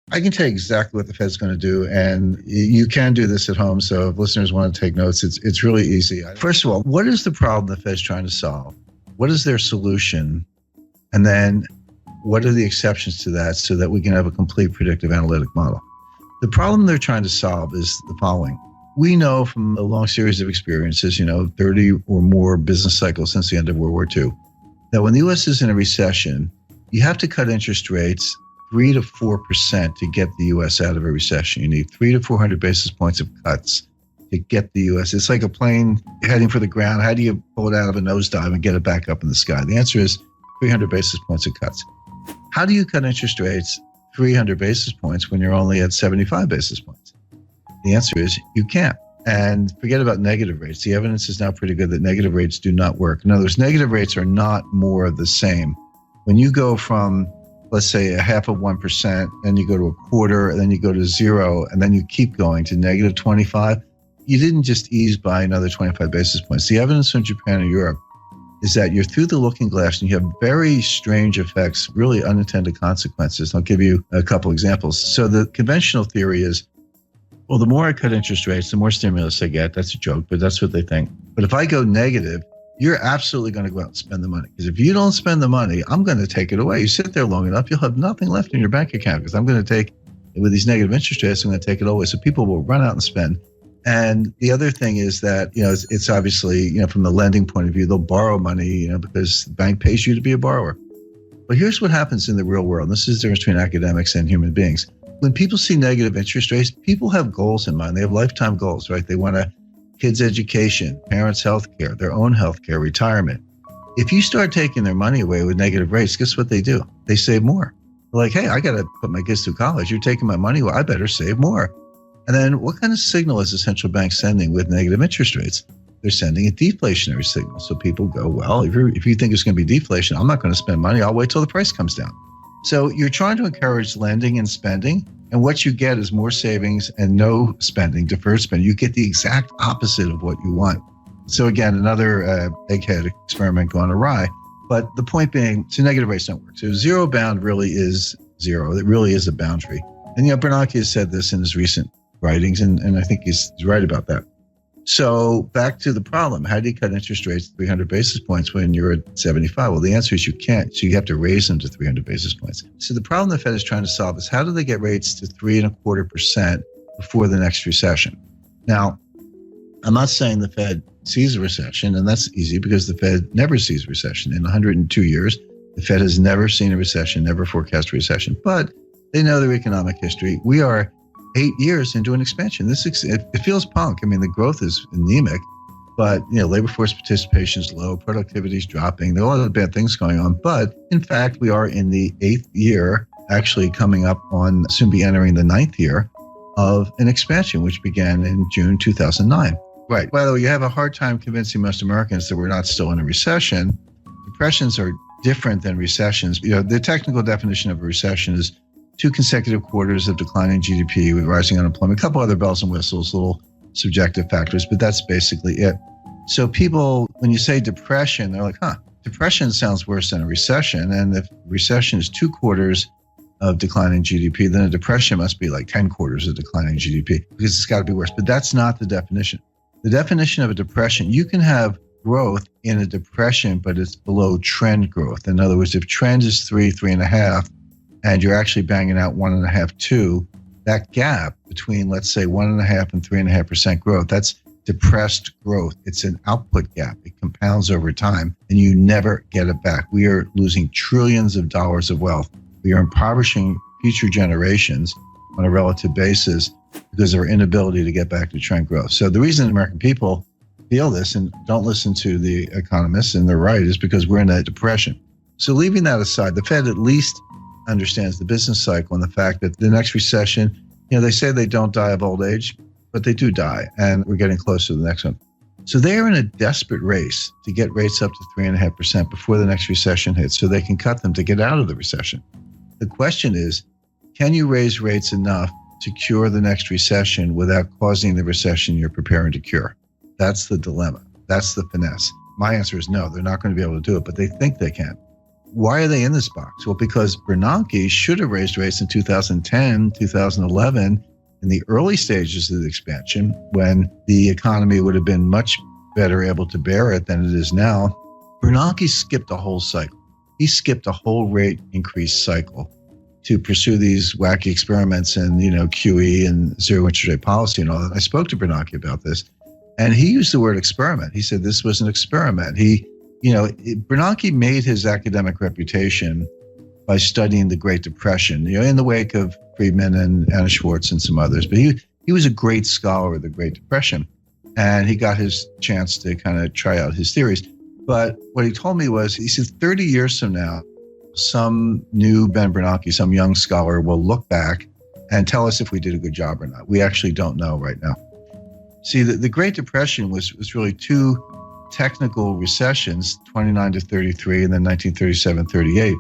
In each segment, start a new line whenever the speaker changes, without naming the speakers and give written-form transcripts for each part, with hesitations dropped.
I can tell you exactly what the Fed's going to do, and you can do this at home. So if listeners want to take notes, it's really easy. First of all, what is the problem the Fed's trying to solve? What is their solution? And then what are the exceptions to that so that we can have a complete predictive analytic model? The problem they're trying to solve is the following. We know from a long series of experiences, 30 or more business cycles since the end of World War II, that when the U.S. is in a recession, you have to cut interest rates 3 to 4% to get the U.S. out of a recession. You need 300 to 400 basis points of cuts to get the U.S. It's like a plane heading for the ground. How do you pull it out of a nosedive and get it back up in the sky? The answer is 300 basis points of cuts. How do you cut interest rates 300 basis points when you're only at 75 basis points? The answer is you can't. And forget about negative rates. The evidence is now pretty good that negative rates do not work. In other words, negative rates are not more of the same. When you go from, let's say, a half of 1%, then you go to a quarter, and then you go to 0, and then you keep going to negative 25, you didn't just ease by another 25 basis points. The evidence from Japan and Europe is that you're through the looking glass and you have very strange effects, really unintended consequences. I'll give you a couple examples. So the conventional theory is, well, the more I cut interest rates, the more stimulus I get. That's a joke, but that's what they think. But if I go negative, you're absolutely going to go out and spend the money. Because if you don't spend the money, I'm going to take it away. You sit there long enough, you'll have nothing left in your bank account because I'm going to take, with these negative interest rates, I'm going to take it away. So people will run out and spend. And the other thing is that, it's obviously, from the lending point of view, they'll borrow money, because the bank pays you to be a borrower. But here's what happens in the real world. This is the difference between academics and human beings. When people see negative interest rates, people have goals in mind. They have lifetime goals, right? They want a kids' education, parents' health care, their own health care, retirement. If you start taking their money away with negative rates, guess what they do? They save more. They're like, hey, I got to put my kids through college. You're taking my money away. I better save more. And then what kind of signal is the central bank sending with negative interest rates? They're sending a deflationary signal. So people go, well, if you think it's going to be deflation, I'm not going to spend money. I'll wait till the price comes down. So you're trying to encourage lending and spending, and what you get is more savings and no spending, deferred spending. You get the exact opposite of what you want. So again, another egghead experiment gone awry. But the point being, so negative rates don't work. So zero bound really is zero. It really is a boundary. And Bernanke has said this in his recent writings, and I think he's right about that. So back to the problem. How do you cut interest rates 300 basis points when you're at 75? Well, the answer is you can't. So you have to raise them to 300 basis points. So the problem the Fed is trying to solve is how do they get rates to 3.25% before the next recession? Now, I'm not saying the Fed sees a recession, and that's easy because the Fed never sees a recession. In 102 years, the Fed has never seen a recession, never forecast a recession, but they know their economic history. We are 8 years into an expansion. It feels punk. I mean, the growth is anemic, but labor force participation is low, productivity is dropping. There are a lot of bad things going on, but in fact, we are in the 8th year, actually coming up on, soon be entering the 9th year of an expansion, which began in June 2009. Right. By the way, you have a hard time convincing most Americans that we're not still in a recession. Depressions are different than recessions. The technical definition of a recession is 2 consecutive quarters of declining GDP with rising unemployment, a couple other bells and whistles, little subjective factors, but that's basically it. So people, when you say depression, they're like, depression sounds worse than a recession. And if recession is 2 quarters of declining GDP, then a depression must be like 10 quarters of declining GDP because it's got to be worse. But that's not the definition. The definition of a depression, you can have growth in a depression, but it's below trend growth. In other words, if trend is 3.5, and you're actually banging out 1.5, 2, that gap between, let's say, 1.5 and 3.5% growth, that's depressed growth. It's an output gap. It compounds over time, and you never get it back. We are losing trillions of dollars of wealth. We are impoverishing future generations on a relative basis because of our inability to get back to trend growth. So the reason American people feel this and don't listen to the economists, and they're right, is because we're in a depression. So leaving that aside, the Fed at least understands the business cycle and the fact that the next recession, they say they don't die of old age, but they do die, and we're getting closer to the next one. So they are in a desperate race to get rates up to 3.5% before the next recession hits so they can cut them to get out of the recession. The question is, can you raise rates enough to cure the next recession without causing the recession you're preparing to cure? That's the dilemma. That's the finesse. My answer is no, they're not going to be able to do it, but they think they can. Why are they in this box? Well, because Bernanke should have raised rates in 2010, 2011, in the early stages of the expansion, when the economy would have been much better able to bear it than it is now. Bernanke skipped a whole cycle. He skipped a whole rate increase cycle to pursue these wacky experiments and, QE and zero interest rate policy and all that. I spoke to Bernanke about this, and he used the word experiment. He said this was an experiment. Bernanke made his academic reputation by studying the Great Depression, in the wake of Friedman and Anna Schwartz and some others. But he was a great scholar of the Great Depression, and he got his chance to kind of try out his theories. But what he told me was, he said, 30 years from now, some new Ben Bernanke, some young scholar will look back and tell us if we did a good job or not. We actually don't know right now. See, the Great Depression was really two technical recessions, 29 to 33, and then 1937, 38.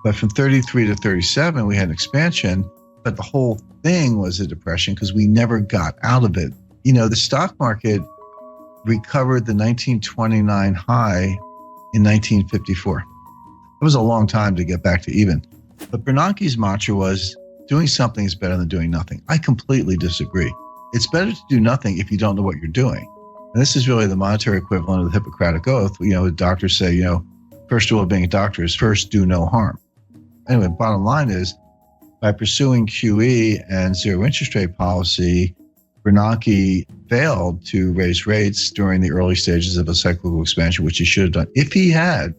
But from 33 to 37, we had an expansion, but the whole thing was a depression because we never got out of it. The stock market recovered the 1929 high in 1954. It was a long time to get back to even. But Bernanke's mantra was, doing something is better than doing nothing. I completely disagree. It's better to do nothing if you don't know what you're doing. And this is really the monetary equivalent of the Hippocratic Oath. Doctors say, first rule of being a doctor is first do no harm. Anyway, bottom line is, by pursuing QE and zero interest rate policy, Bernanke failed to raise rates during the early stages of a cyclical expansion, which he should have done. If he had,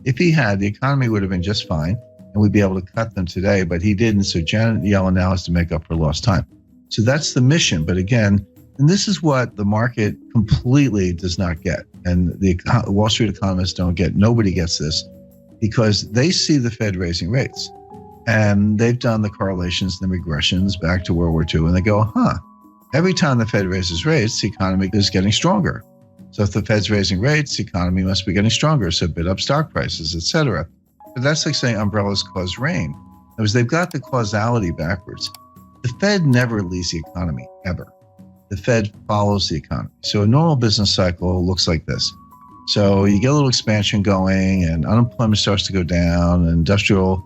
the economy would have been just fine, and we'd be able to cut them today, but he didn't. So Janet Yellen now has to make up for lost time. So that's the mission. But again, and this is what the market completely does not get, and the Wall Street economists don't get. Nobody gets this, because they see the Fed raising rates, and they've done the correlations and the regressions back to World War II, and they go, every time the Fed raises rates, the economy is getting stronger. So if the Fed's raising rates, the economy must be getting stronger, so bid up stock prices, et cetera. But that's like saying umbrellas cause rain. Because they've got the causality backwards. The Fed never leads the economy, ever. The Fed follows the economy. So a normal business cycle looks like this. So you get a little expansion going, and unemployment starts to go down, and industrial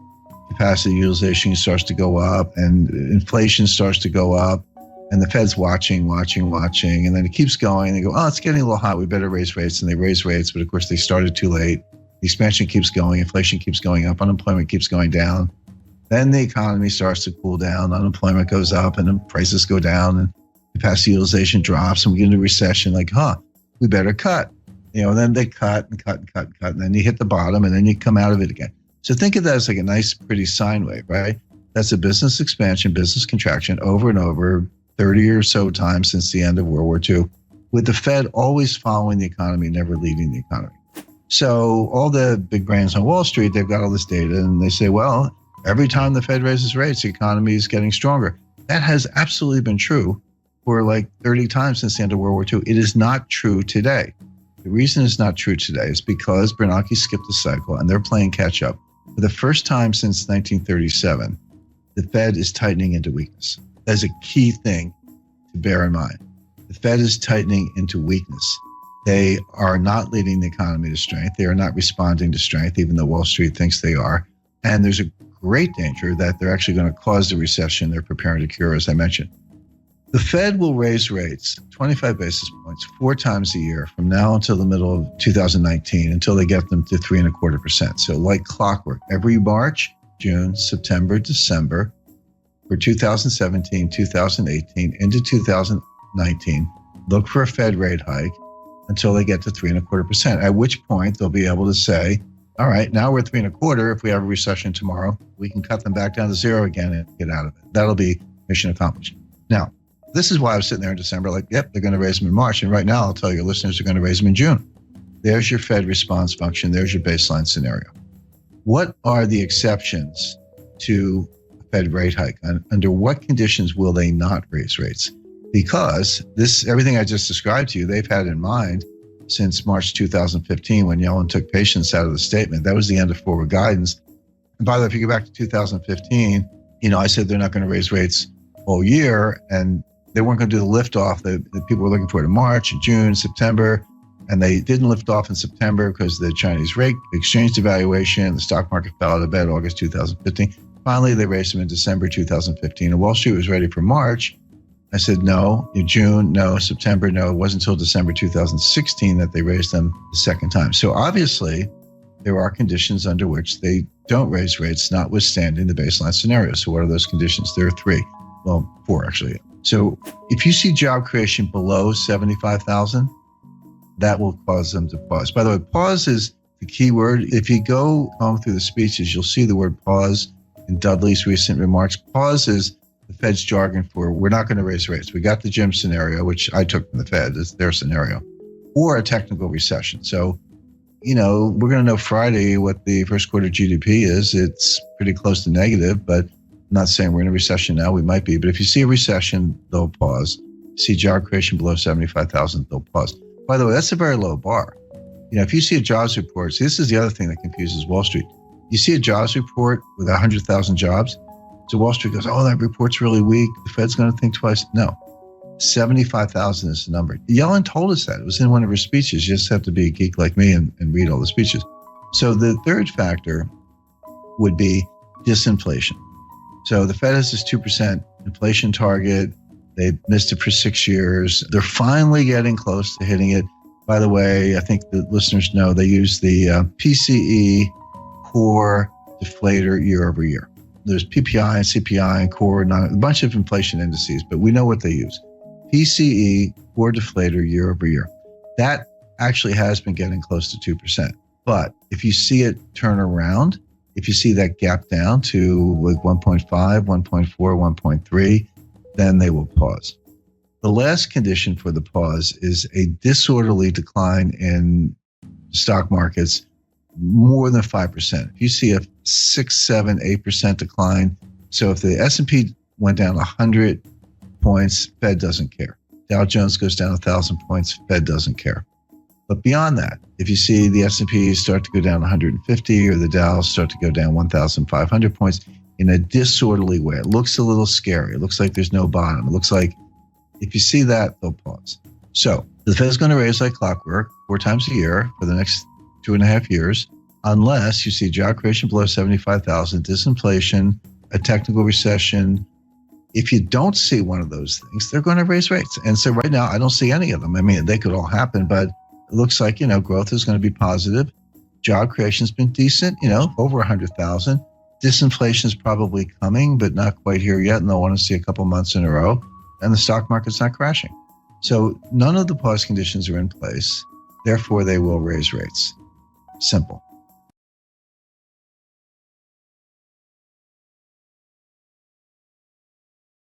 capacity utilization starts to go up, and inflation starts to go up. And the Fed's watching, and then it keeps going. They go, it's getting a little hot. We better raise rates. And they raise rates, but of course they started too late. The expansion keeps going. Inflation keeps going up. Unemployment keeps going down. Then the economy starts to cool down. Unemployment goes up, and then prices go down, and capacity utilization drops, and we get into recession. Like, we better cut. And then they cut, and then you hit the bottom, and then you come out of it again. So think of that as like a nice, pretty sine wave, right? That's a business expansion, business contraction over and over, 30 or so times since the end of World War II, with the Fed always following the economy, never leading the economy. So all the big brains on Wall Street, they've got all this data, and they say, well, every time the Fed raises rates, the economy is getting stronger. That has absolutely been true for like 30 times since the end of World War II. It is not true today. The reason it's not true today is because Bernanke skipped the cycle, and they're playing catch up. For the first time since 1937, the Fed is tightening into weakness. That's a key thing to bear in mind. The Fed is tightening into weakness. They are not leading the economy to strength. They are not responding to strength, even though Wall Street thinks they are. And there's a great danger that they're actually going to cause the recession they're preparing to cure, as I mentioned. The Fed will raise rates 25 basis points 4 times a year from now until the middle of 2019, until they get them to 3.25%. So like clockwork, every March, June, September, December, for 2017, 2018, into 2019, look for a Fed rate hike until they get to 3.25%, at which point they'll be able to say, all right, now we're 3.25. If we have a recession tomorrow, we can cut them back down to 0 again and get out of it. That'll be mission accomplished. Now, this is why I was sitting there in December like, yep, they're going to raise them in March. And right now, I'll tell your listeners they're going to raise them in June. There's your Fed response function. There's your baseline scenario. What are the exceptions to Fed rate hike? Under what conditions will they not raise rates? Because everything I just described to you, they've had in mind since March 2015, when Yellen took patience out of the statement. That was the end of forward guidance. And by the way, if you go back to 2015, I said they're not going to raise rates all year, and they weren't going to do the liftoff that people were looking for in March, June, September. And they didn't lift off in September because of the Chinese rate exchange devaluation. The stock market fell out of bed August 2015. Finally, they raised them in December 2015. And Wall Street was ready for March. I said, no. In June, no. September, no. It wasn't until December 2016 that they raised them the second time. So obviously, there are conditions under which they don't raise rates, notwithstanding the baseline scenario. So what are those conditions? There are three. Well, four, actually. So if you see job creation below 75,000, that will cause them to pause. By the way, pause is the key word. If you go home through the speeches, you'll see the word pause in Dudley's recent remarks. Pause is the Fed's jargon for we're not going to raise rates. We got the Jim scenario, which I took from the Fed. It's their scenario, or a technical recession. So, we're going to know Friday what the first quarter GDP is. It's pretty close to negative, but I'm not saying we're in a recession now. We might be. But if you see a recession, they'll pause. See job creation below 75,000, they'll pause. By the way, that's a very low bar. If you see a jobs report, see, this is the other thing that confuses Wall Street. You see a jobs report with 100,000 jobs. So Wall Street goes, oh, that report's really weak. The Fed's going to think twice. No, 75,000 is the number. Yellen told us that. It was in one of her speeches. You just have to be a geek like me and read all the speeches. So the third factor would be disinflation. So the Fed has this 2% inflation target. They've missed it for 6 years. They're finally getting close to hitting it. By the way, I think the listeners know they use the PCE core deflator year over year. There's PPI and CPI and core, a bunch of inflation indices, but we know what they use. PCE core deflator year over year. That actually has been getting close to 2%. But if you see it turn around, if you see that gap down to like 1.5, 1.4, 1.3, then they will pause. The last condition for the pause is a disorderly decline in stock markets more than 5%. If you see a 6, 7, 8% decline, so if the S&P went down 100 points, Fed doesn't care. Dow Jones goes down 1,000 points, Fed doesn't care. But beyond that, if you see the S&P start to go down 150 or the Dow start to go down 1,500 points in a disorderly way, it looks a little scary. It looks like there's no bottom. It looks like if you see that, they'll pause. So the Fed's going to raise like clockwork 4 times a year for the next 2.5 years, unless you see job creation below 75,000, disinflation, a technical recession. If you don't see one of those things, they're going to raise rates. And so right now, I don't see any of them. I mean, they could all happen, but it looks like, growth is going to be positive. Job creation's been decent, over 100,000. Disinflation is probably coming, but not quite here yet. And they'll want to see a couple months in a row. And the stock market's not crashing. So none of the pause conditions are in place. Therefore, they will raise rates. Simple.